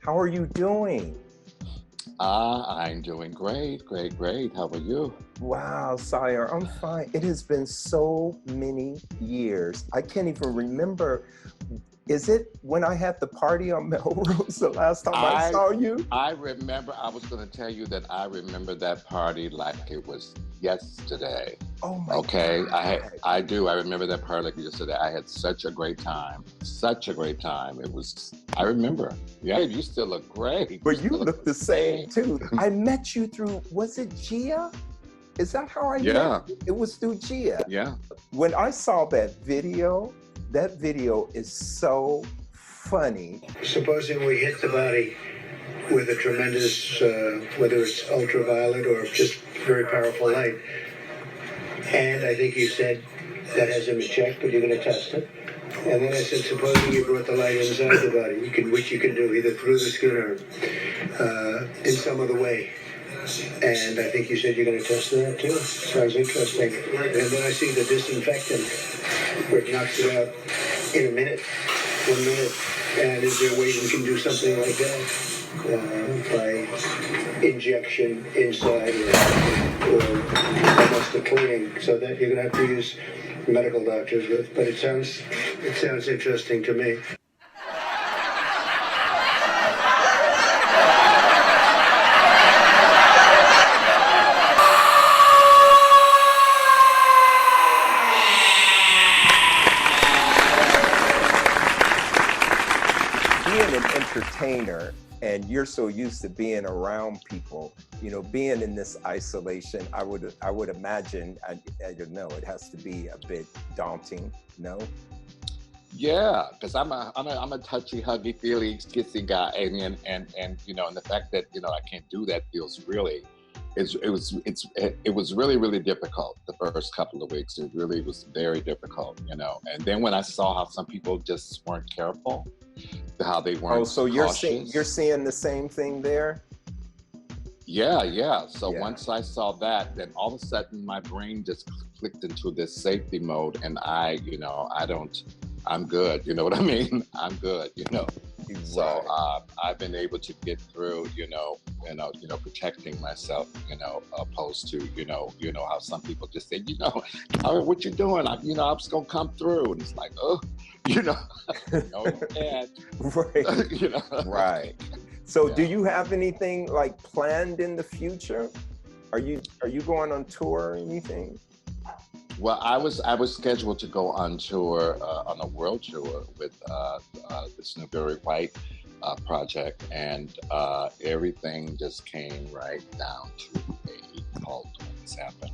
How are you doing? I'm doing great, great. How are you? Wow, Sire, I'm fine. It has been so many years. I can't even remember. Is it when I had the party on Melrose the last time I I saw you? I remember. I was going to tell you that I remember that party like it was yesterday. Oh my Okay, God. I do. I remember that party like yesterday. I had such a great time. Such a great time. I remember. Yeah, you still look great. But you still look the same too. I met you through, was it Gia? Is that how I met Yeah, you? It was through Gia. yeah. When I saw that video is so funny. Supposing we hit the body with a tremendous, whether it's ultraviolet or just very powerful light, and I think you said that hasn't been checked, but you're going to test it. And then I said, supposing you brought the light inside the body, which you can do either through the skin or in some other way. And I think you said you're going to test that too. Sounds interesting. And then I see the disinfectant, where it knocks it out in a minute, 1 minute. And is there a way you can do something like that by injection inside or almost a cleaning, so that you're going to have to use medical doctors with? But it sounds interesting to me. Being an entertainer and you're so used to being around people, being in this isolation, I would imagine, I don't know, it has to be a bit daunting, no? Yeah, because I'm a touchy, huggy, feely, kissy guy, and the fact that I can't do that feels really, it was really really difficult the first couple of weeks. It really was very difficult, and then when I saw how some people just weren't careful, how they weren't. Oh, so you're seeing the same thing there? Yeah. So Yeah. once I saw that, then all of a sudden my brain just clicked into this safety mode, and I'm good. You know what I mean? I'm good. So I've been able to get through, protecting myself, opposed to, how some people just say, oh, what you doing? I'm just gonna come through, and it's like, oh, no, you can't. Right. Right. So Yeah. do you have anything like planned in the future? Are you going on tour or anything? Well, I was scheduled to go on tour, on a world tour with this new Very White project, and everything just came right down to a halt when this happened.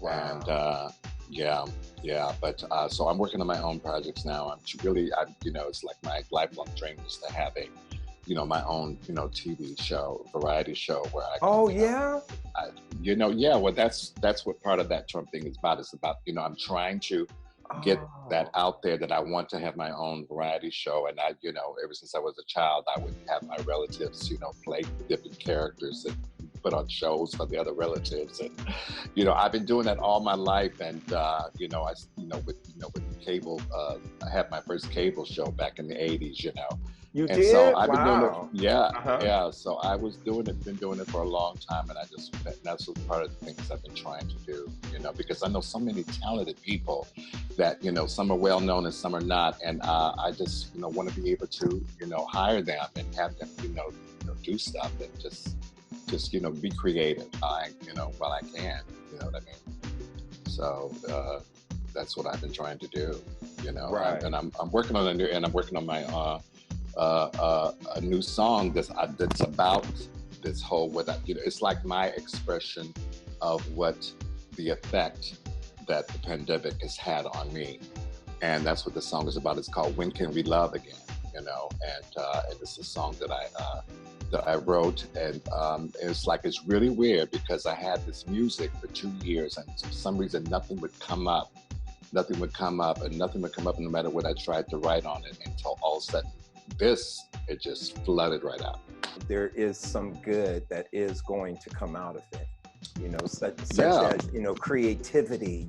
Wow. And yeah. But so I'm working on my own projects now. It's like my lifelong dream is to have my own, TV show, variety show where I can, Oh yeah. well, that's what part of that Trump thing is about. It's about, I'm trying to get that out there, that I want to have my own variety show. And I, ever since I was a child, I would have my relatives, play different characters and put on shows for the other relatives. And, I've been doing that all my life. And, with cable, I had my first cable show back in the 80s, You And did? so I've been Wow. doing it, yeah, Uh-huh. yeah. So I was been doing it for a long time, and that's what part of the things I've been trying to do, because I know so many talented people that, some are well known and some are not, and I just, want to be able to, hire them and have them, do stuff and just, be creative, while I can, you know what I mean? So that's what I've been trying to do, Right. and I'm working on I'm working on my a new song that's about this whole it's like my expression of what the effect that the pandemic has had on me, and that's what the song is about. It's called "When Can We Love Again," and it's a song that I wrote, and it's really weird because I had this music for 2 years, and for some reason nothing would come up, and nothing would come up no matter what I tried to write on it, until all of a sudden it just flooded right out. There is some good that is going to come out of it, such Yeah. as, creativity,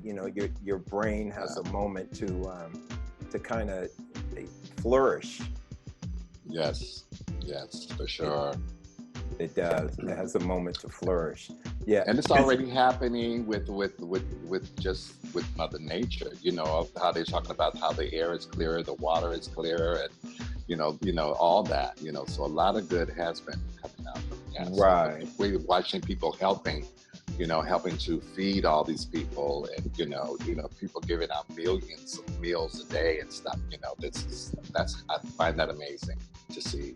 your brain has a moment to kind of flourish. Yes. Yes, for sure. It does. It has a moment to flourish. Yeah. And it's already happening with Mother Nature, you know, how they're talking about how the air is clearer, the water is clearer, and all that, so a lot of good has been coming out from the gas. Right. We're watching people helping to feed all these people, and people giving out millions of meals a day and stuff. I find that amazing to see.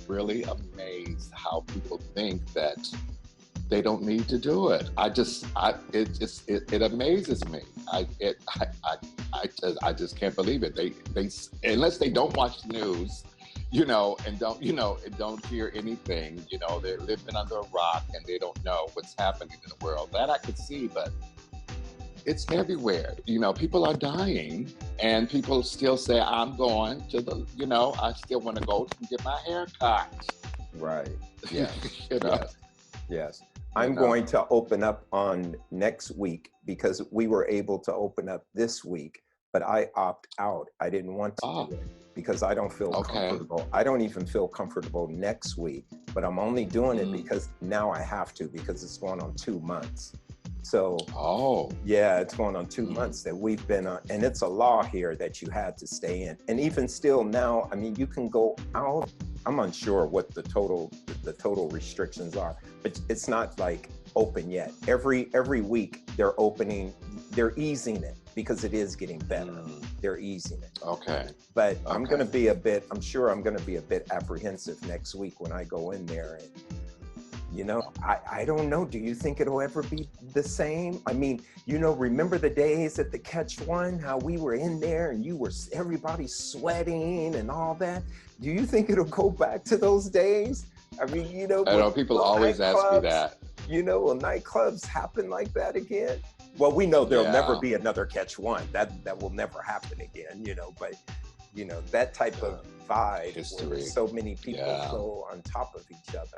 Really amazed how people think that they don't need to do it. It amazes me. I just can't believe it. They unless they don't watch the news, and don't hear anything, they're living under a rock and they don't know what's happening in the world. That I could see, but it's everywhere. People are dying and people still say, I'm going to I still want to go and get my hair cut. Right. Yeah. Yes. I'm know. going to open up on next week because we were able to open up this week, but I opt out. I didn't want to do it because I don't feel comfortable. I don't even feel comfortable next week, but I'm only doing it because now I have to, because it's going on 2 months. So, yeah, it's going on 2 months that we've been on, and it's a law here that you had to stay in. And even still now, I mean, you can go out. I'm unsure what the total restrictions are, but it's not like open yet. Every week they're opening, they're easing it because it is getting better. They're easing it. Okay. But I'm going to be I'm sure I'm going to be a bit apprehensive next week when I go in there. And, I don't know. Do you think it'll ever be the same? I mean, remember the days at the Catch One, how we were in there and everybody sweating and all that? Do you think it'll go back to those days? I mean, I know people always ask me that. Will nightclubs happen like that again? Well, we know there'll never be another Catch One. That will never happen again, but that type of vibe, history. So many people so on top of each other.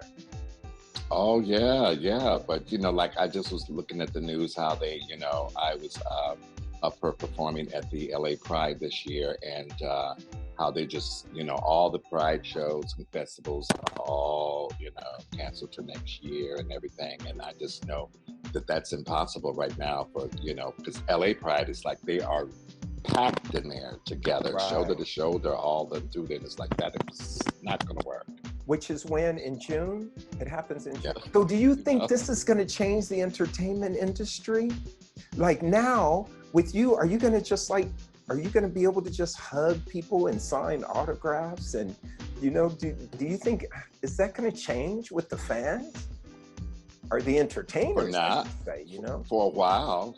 Oh yeah. But like I just was looking at the news how they, I was up for performing at the LA Pride this year, and how they just, all the Pride shows and festivals are all, canceled to next year and everything. And I just know that that's impossible right now for, because LA Pride is like they are packed in there together, shoulder to shoulder, all the through there. It's like that. It's not going to work. Which is when? In June? It happens in June. So do you think this is going to change the entertainment industry? Like now, with you, are you going to be able to just hug people and sign autographs? And, do you think, is that going to change with the fans? Or the entertainers, For not, I should say, For a while,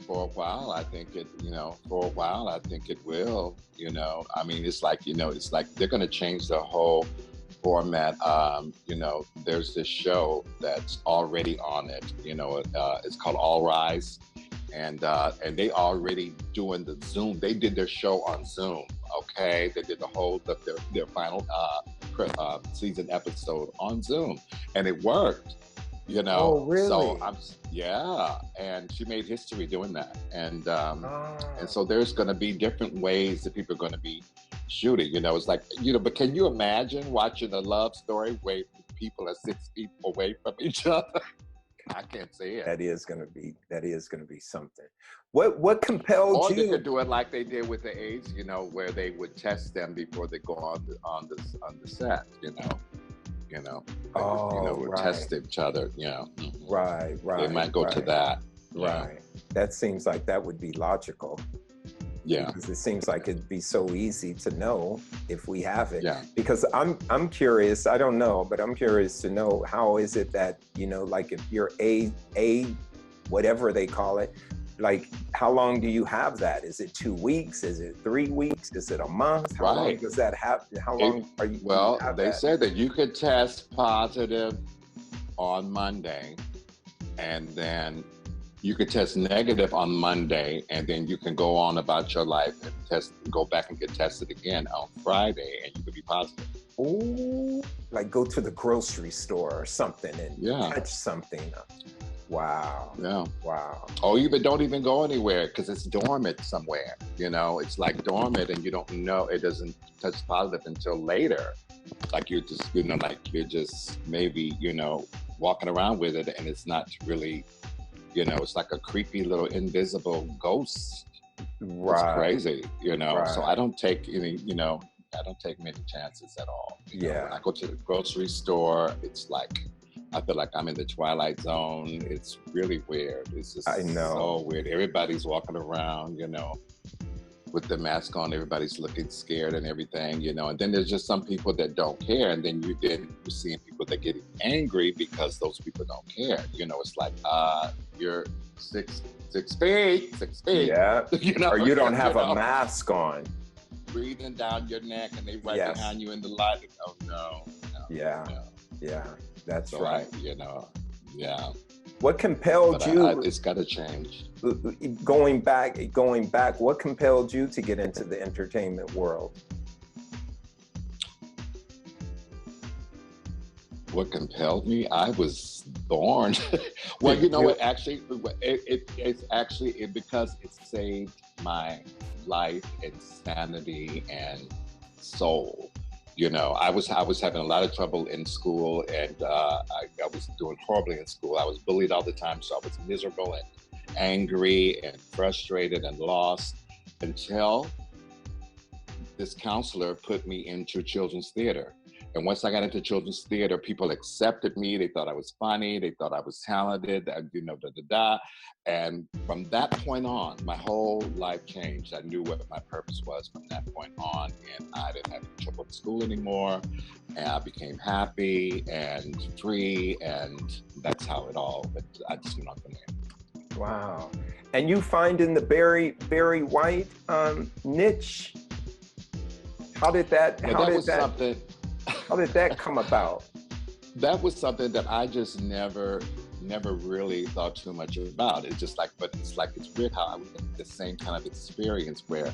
I think it, I think it will, I mean, it's like they're going to change the whole format. There's this show that's already on it, it's called All Rise, and they already doing the Zoom. They did their show on Zoom. Okay, they did the whole their final season episode on Zoom, and it worked. Oh, really? So and she made history doing that, and so there's going to be different ways that people are going to be shooting. It's like but can you imagine watching a love story where people are 6 feet away from each other? I can't say it. That is going to be something. What compelled you? Or they could do it like they did with the AIDS, where they would test them before they go on the set, would test each other, Right. They might go to that. Right. That seems like that would be logical. Yeah. Because it seems like it'd be so easy to know if we have it. Yeah. Because I'm curious, I don't know, but I'm curious to know, how is it that, like if you're a whatever they call it, like how long do you have that? Is it 2 weeks? Is it 3 weeks? Is it a month? How long does that happen? How long are you? Well, they said that you could test positive on Monday, and then you could test negative on Monday, and then you can go on about your life and go back and get tested again on Friday, and you could be positive. Oh, like go to the grocery store or something and touch something. Wow. Yeah. Wow. Oh, don't even go anywhere because it's dormant somewhere. It's like dormant, and you don't know, it doesn't touch positive until later. like you're just, you know, like you're just maybe, you know, walking around with it, and it's not really, you know, it's like a creepy little invisible ghost. It's Right. crazy, you know. So I Right. don't take any, you know, I don't take many chances at all. You know, when Yeah. I go to the grocery store, it's like I feel like I'm in the Twilight Zone. It's really weird. It's I just know. so weird. Everybody's walking around, you know, with the mask on. Everybody's looking scared and everything, you know. And then there's just some people that don't care, and then you're seeing people that get angry because those people don't care. You know, it's like you're six feet, Yeah. you know, Or you don't have you a know, mask on. breathing down your neck, and they right Yes. behind you in the light. Oh no, Yeah. no. Yeah. That's So right. you know, yeah. What compelled But you, it's got to change. going back, what compelled you to get into the entertainment world? What compelled me? I was born. Well, you know, it's actually because it saved my life and sanity and soul. You know, I was having a lot of trouble in school, and I was doing horribly in school. I was bullied all the time, so I was miserable and angry and frustrated and lost until this counselor put me into children's theater. And once I got into children's theater, people accepted me. They thought I was funny. They thought I was talented, you know, And from that point on, my whole life changed. I knew what my purpose was from that point on. And I didn't have trouble in school anymore. And I became happy and free. And that's how it all, I just went on from there. Wow. And you find in the Barry White niche, how did that come about? That was something that I just never really thought too much about. It's just like, but it's weird how I was in the same kind of experience where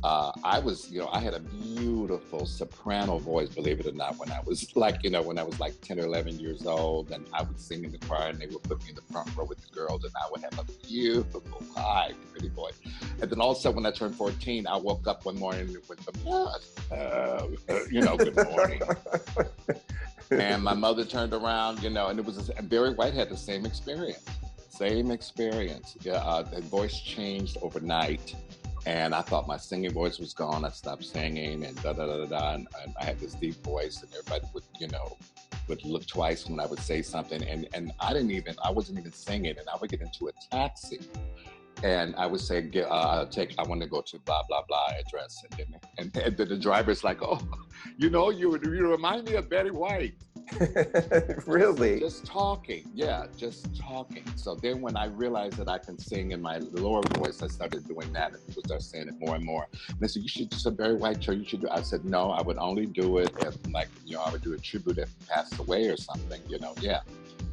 I was, you know, I had a beautiful soprano voice, believe it or not, when I was like, you know, when I was like 10 or 11 years old, and I would sing in the choir, and they would put me in the front row with the girls, and I would have a beautiful, high, pretty voice. And then all of a sudden, when I turned 14, I woke up one morning with the, you know, good morning. And my mother turned around, you know, and it was, Barry White had the same experience. Yeah, the voice changed overnight. And I thought my singing voice was gone. I stopped singing and and I had this deep voice, and everybody would, you know, would look twice when I would say something. And I wasn't even singing, and I would get into a taxi, and I would say, I want to go to blah, blah, blah address. And the driver's like, oh, you know, you remind me of Betty White. Really? Just talking. Yeah, just talking. So then when I realized that I can sing in my lower voice, I started doing that, and people started saying it more and more. And they said, you should do some Barry White show. You should do. I said, no, I would only do it if, like, you know, I would do a tribute if he passed away or something, you know, yeah.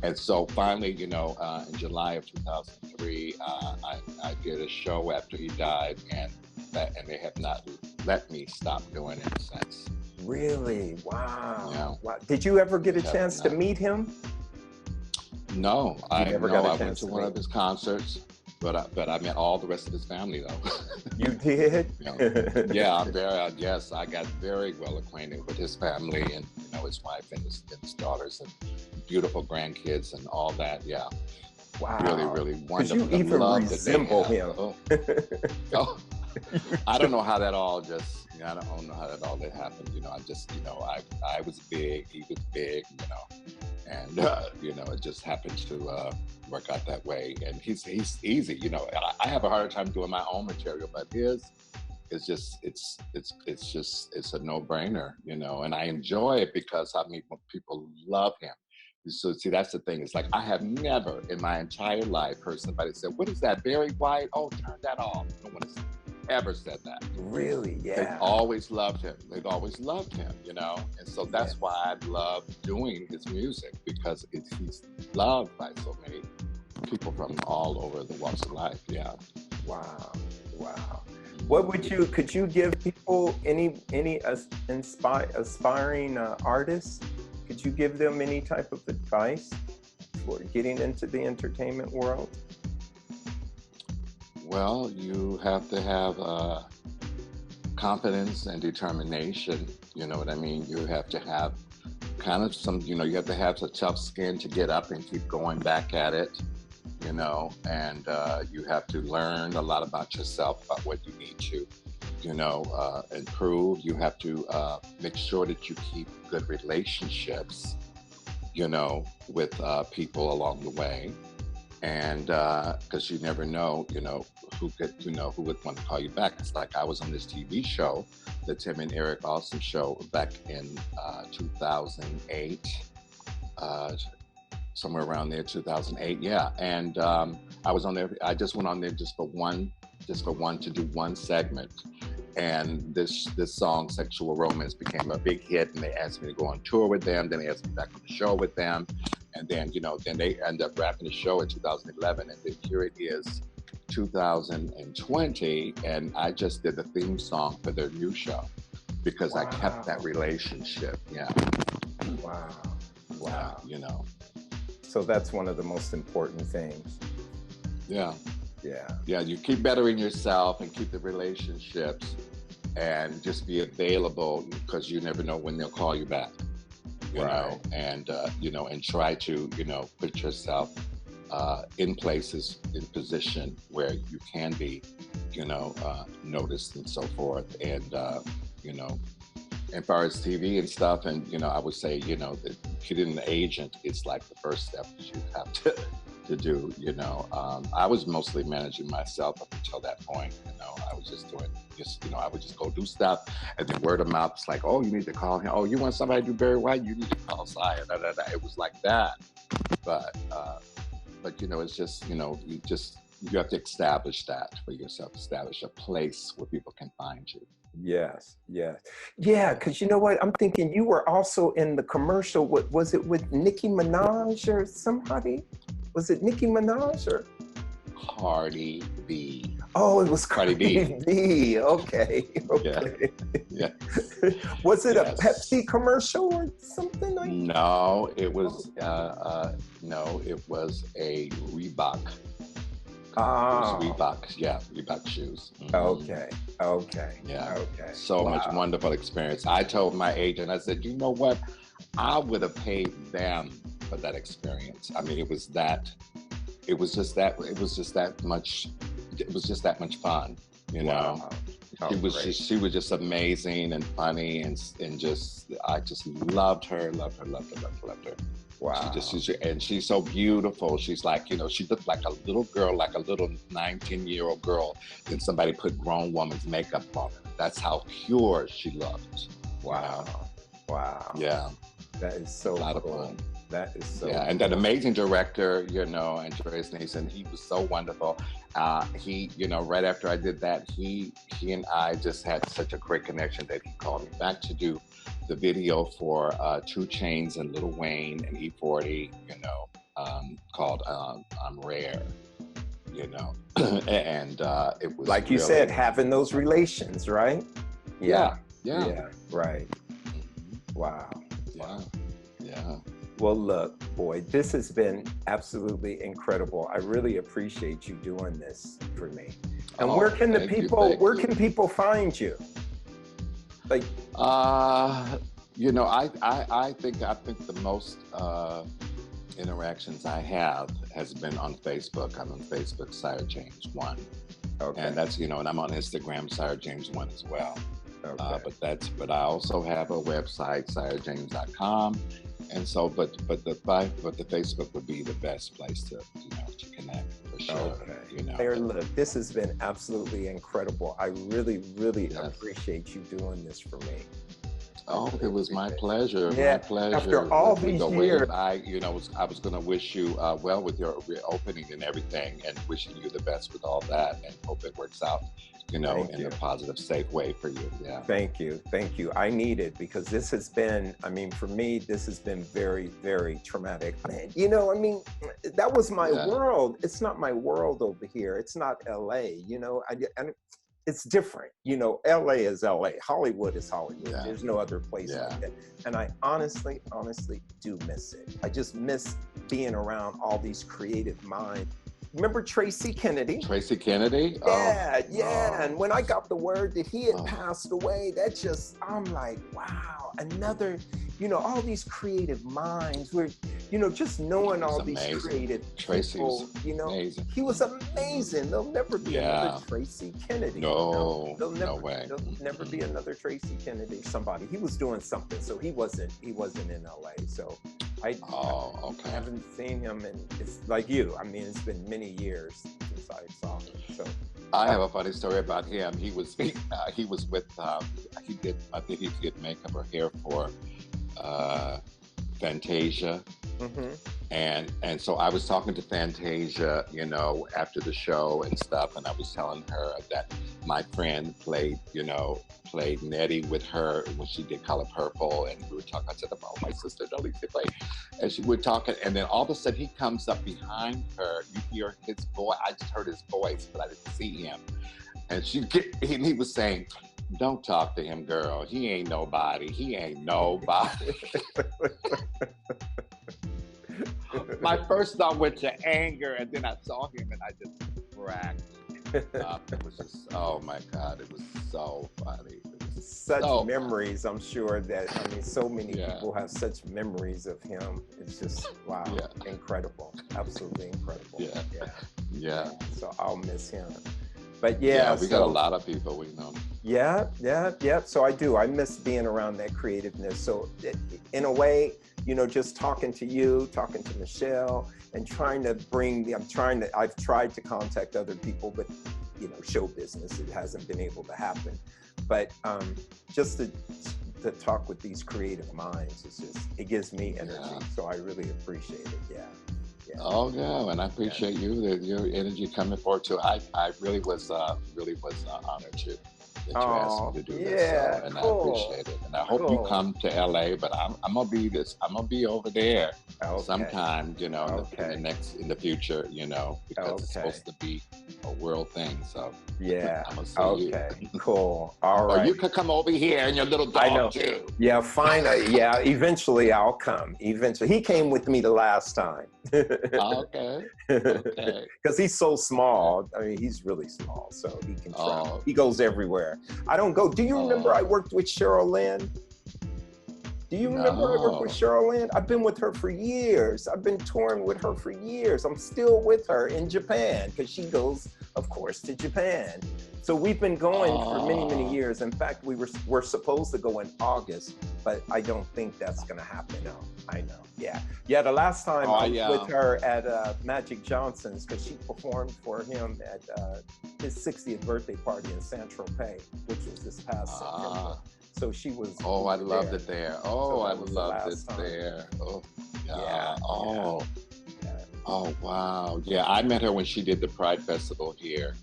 And so finally, you know, in July of 2003, I did a show after he died, and they have not let me stop doing it since. Really? Wow. Yeah. Wow. Did you ever get a chance to meet him? No, I went to one of his concerts, but I met all the rest of his family though. You did? Yeah, I got very well acquainted with his family, and, you know, his wife and his daughters and beautiful grandkids and all that. Yeah. Wow. Really, really wonderful. Could you even resemble him? Oh. I don't know how that all I don't know how that all happened. You know, I just, you know, I was big, he was big, you know, and, you know, it just happened to work out that way. And he's easy, you know. I have a harder time doing my own material, but his is just, it's a no-brainer, you know, and I enjoy it because I mean, people love him. So see, that's the thing. It's like, I have never in my entire life heard somebody say, what is that, Barry White? Oh, turn that off. No one has ever said that. Really? Yeah. They've always loved him. You know? And so that's why I love doing his music, because he's loved by so many people from all over the walks of life. Yeah. Wow. Could you give people any aspiring artists? Could you give them any type of advice for getting into the entertainment world? Well, you have to have confidence and determination. You know what I mean? You have to have kind of some, you have to have some tough skin to get up and keep going back at it, and you have to learn a lot about yourself, about what you need to, improve. You have to make sure that you keep good relationships, with people along the way. And because you never know, who would want to call you back. It's like I was on this TV show, the Tim and Eric Awesome Show, back in 2008, somewhere around there, 2008, yeah. And I was on there. I just went on there just for one to do one segment. And this song, Sexual Romance, became a big hit, and they asked me to go on tour with them. Then they asked me back on the show with them. And then, then they end up wrapping the show in 2011. And then here it is, 2020. And I just did the theme song for their new show because I kept that relationship. Yeah. Wow. Yeah, So that's one of the most important things. Yeah. Yeah, you keep bettering yourself and keep the relationships and just be available because you never know when they'll call you back, you know, and, and try to, put yourself in places, in position where you can be, noticed and so forth. And, as far as TV and stuff, and, I would say, that getting an agent is like the first step that you have to do. I was mostly managing myself up until that point. I was just doing I would just go do stuff, and then word of mouth. It's like, oh, you need to call him. Oh, you want somebody to do Barry White? You need to call Sire. It was like that. But it's just you have to establish that for yourself. Establish a place where people can find you. Yes. Yeah, because you know what? I'm thinking you were also in the commercial. Was it with Nicki Minaj or somebody? Was it Nicki Minaj or? Cardi B. Oh, it was Cardi B. Okay. Yeah. Was it a Pepsi commercial or something like that? No, it was it was a Reebok. Reebok shoes. Mm-hmm. Okay. Yeah. Okay. So much wonderful experience. I told my agent, I said, you know what? I would have paid them for that experience. I mean, it was just that much fun, Wow. She was just amazing and funny and I just loved her. Wow. She's so beautiful. She's like, she looked like a little girl, like a little 9-10-year-old girl. Then somebody put grown woman's makeup on her. That's how pure she looked. Wow. Yeah. That is so a lot cool. of fun. That is so and that amazing director, Andreas Nason, he was so wonderful. He, right after I did that, he and I just had such a great connection that he called me back to do the video for 2 Chainz and Lil Wayne and E40, called I'm Rare, and it was like you said, having those relations, right? Yeah. Right. Wow. Yeah. Well, look, boy, this has been absolutely incredible. I really appreciate you doing this for me. And where can people find you? Like, I think the most interactions I have has been on Facebook. I'm on Facebook, Sire James 1. Okay. And that's, and I'm on Instagram, Sire James 1 as well. Okay. But I also have a website, sirejames.com. And so, but the Facebook would be the best place to connect for sure. Okay. Mayor, look, this has been absolutely incredible. I really, really appreciate you doing this for me. Oh, it was my pleasure. Yeah. My pleasure. After all these years, I was going to wish you well with your opening and everything, and wishing you the best with all that, and hope it works out, in a positive, safe way for you. Yeah. Thank you. I need it because this has been, for me, this has been very, very traumatic. That was my world. It's not my world over here. It's not LA, it's different. LA is LA. Hollywood is Hollywood. Yeah. There's no other place like that. And I honestly do miss it. I just miss being around all these creative minds. remember Tracy Kennedy? Tracy Kennedy? Yeah, Oh, yeah. oh. And when I got the word that he had Oh. passed away, that just, I'm like, wow, another, all these creative minds. We're, just knowing all these amazing. creative Tracy people, was amazing. he was amazing. There'll never be another Tracy Kennedy. No, There'll never, no way. There'll never be another Tracy Kennedy. Somebody. He was doing something, so he wasn't in LA. So I haven't seen him, and it's like you. I mean, it's been many years since I saw him. So I have a funny story about him. He was with I think he did makeup or hair for Fantasia. Mm-hmm. And so I was talking to Fantasia, after the show and stuff, and I was telling her that my friend played Nettie with her when she did Color Purple, and we were talking. I said, "Oh, my sister, Dolly, play," and we were talking, and then all of a sudden he comes up behind her. You hear his voice. I just heard his voice, but I didn't see him. And he was saying, "Don't talk to him, girl. He ain't nobody. He ain't nobody." My first thought went to anger, and then I saw him, and I just cracked up. It was just, oh my God, it was so funny. Such memories, I'm sure so many people have such memories of him. It's just, wow, incredible. Absolutely incredible. Yeah. So I'll miss him. But we got a lot of people we know. Yeah. So I do. I miss being around that creativeness. So in a way, just talking to you, talking to Michelle, and I've tried to contact other people, but show business, it hasn't been able to happen. But just to talk with these creative minds, it gives me energy. So I really appreciate it. Yeah. Oh yeah, and I appreciate your energy coming forward too. I really was honored that you asked me to do this. And cool. I appreciate it. And I hope you come to LA, but I'm gonna be over there sometime, in the future, because it's supposed to be a world thing. So I'm gonna see you. Cool. All right. Or you could come over here and your little dog too. Yeah, fine. Eventually I'll come. Eventually. He came with me the last time. Okay. Because he's so small. I mean, he's really small, so he can travel. He goes everywhere. I don't go. Do you remember I worked with Cheryl Lynn? Do you remember I worked with Cheryl Lynn? I've been with her for years. I've been touring with her for years. I'm still with her in Japan because she goes, of course, to Japan. So we've been going for many, many years. In fact, we're supposed to go in August, but I don't think that's going to happen. No, I know. Yeah. The last time I was with her at Magic Johnson's because she performed for him at his 60th birthday party in Saint-Tropez, which was this past September. So she was. Oh, I loved it there. Oh, I loved it there. Oh, yeah. Oh, wow. Yeah, I met her when she did the Pride Festival here.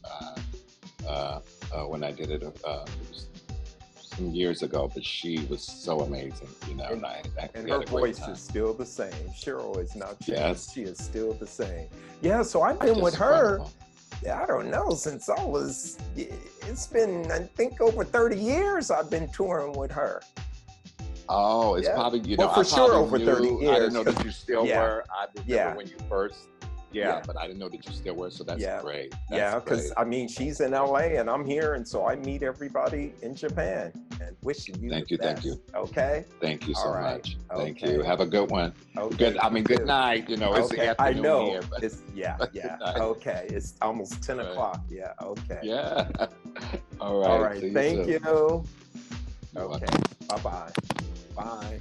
When I did it, it was some years ago, but she was so amazing, And her voice is still the same. Cheryl is not changed. Yes. She is still the same. Yeah, so I've been with her. Yeah, I don't know, since it's been, I think, over 30 years I've been touring with her. Oh, it's probably, for sure over 30 years. I didn't know that you still were. I remember when you first, but I didn't know that you still were, so that's great. Because, she's in LA and I'm here, and so I meet everybody in Japan and wishing you the best. Thank you. Okay? Thank you so much. Thank you. Have a good one. Okay. Good night. It's the afternoon I know. here. But it's, okay. It's almost 10 o'clock. Yeah, okay. Yeah. All right. Thank you. Okay. Bye-bye. Bye.